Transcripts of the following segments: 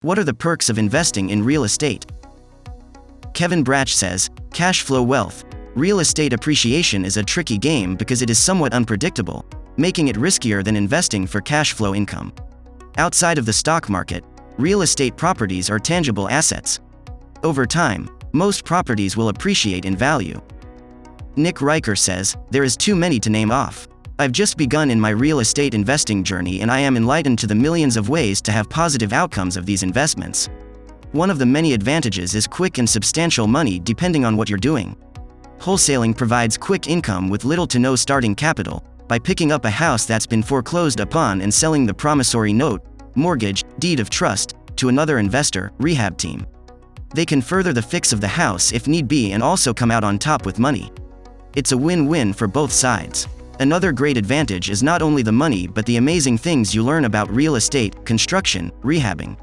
What are the perks of investing in real estate? Kevin Bratch says, cash flow wealth. Real estate appreciation is a tricky game because it is somewhat unpredictable, making it riskier than investing for cash flow income. Outside of the stock market, real estate properties are tangible assets. Over time, most properties will appreciate in value. Nick Riker says, there is too many to name off. I've just begun in my real estate investing journey and I am enlightened to the millions of ways to have positive outcomes of these investments. One of the many advantages is quick and substantial money depending on what you're doing. Wholesaling provides quick income with little to no starting capital, by picking up a house that's been foreclosed upon and selling the promissory note, mortgage, deed of trust, to another investor, rehab team. They can further the fix of the house if need be and also come out on top with money. It's a win-win for both sides. Another great advantage is not only the money but the amazing things you learn about real estate, construction, rehabbing.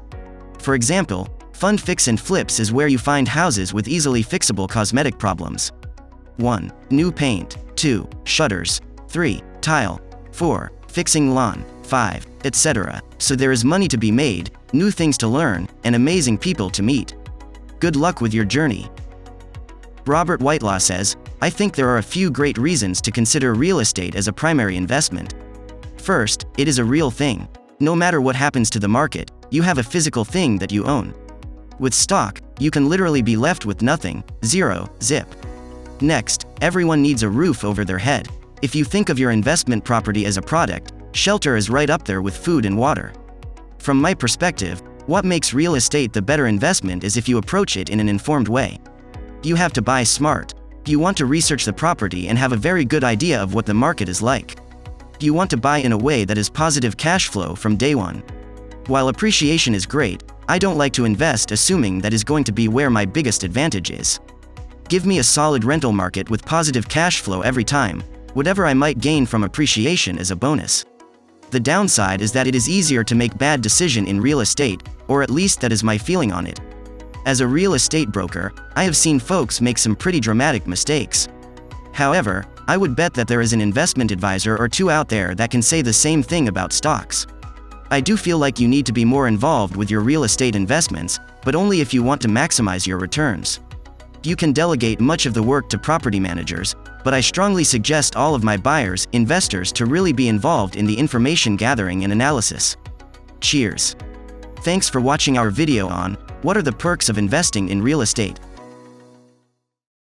For example, fund fix and flips is where you find houses with easily fixable cosmetic problems. 1. New paint. 2. Shutters. 3. Tile. 4. Fixing lawn. 5. Etc. So there is money to be made, new things to learn, and amazing people to meet. Good luck with your journey. Robert Whitelaw says, I think there are a few great reasons to consider real estate as a primary investment. First, it is a real thing. No matter what happens to the market, you have a physical thing that you own. With stock, you can literally be left with nothing, zero, zip. Next, everyone needs a roof over their head. If you think of your investment property as a product, shelter is right up there with food and water. From my perspective, what makes real estate the better investment is if you approach it in an informed way. You have to buy smart. You want to research the property and have a very good idea of what the market is like. You want to buy in a way that is positive cash flow from day one. While appreciation is great, I don't like to invest assuming that is going to be where my biggest advantage is. Give me a solid rental market with positive cash flow every time. Whatever I might gain from appreciation is a bonus. The downside is that it is easier to make bad decisions in real estate, or at least that is my feeling on it. As a real estate broker, I have seen folks make some pretty dramatic mistakes. However, I would bet that there is an investment advisor or two out there that can say the same thing about stocks. I do feel like you need to be more involved with your real estate investments, but only if you want to maximize your returns. You can delegate much of the work to property managers, but I strongly suggest all of my buyers, investors to really be involved in the information gathering and analysis. Cheers. Thanks for watching our video on what are the perks of investing in real estate.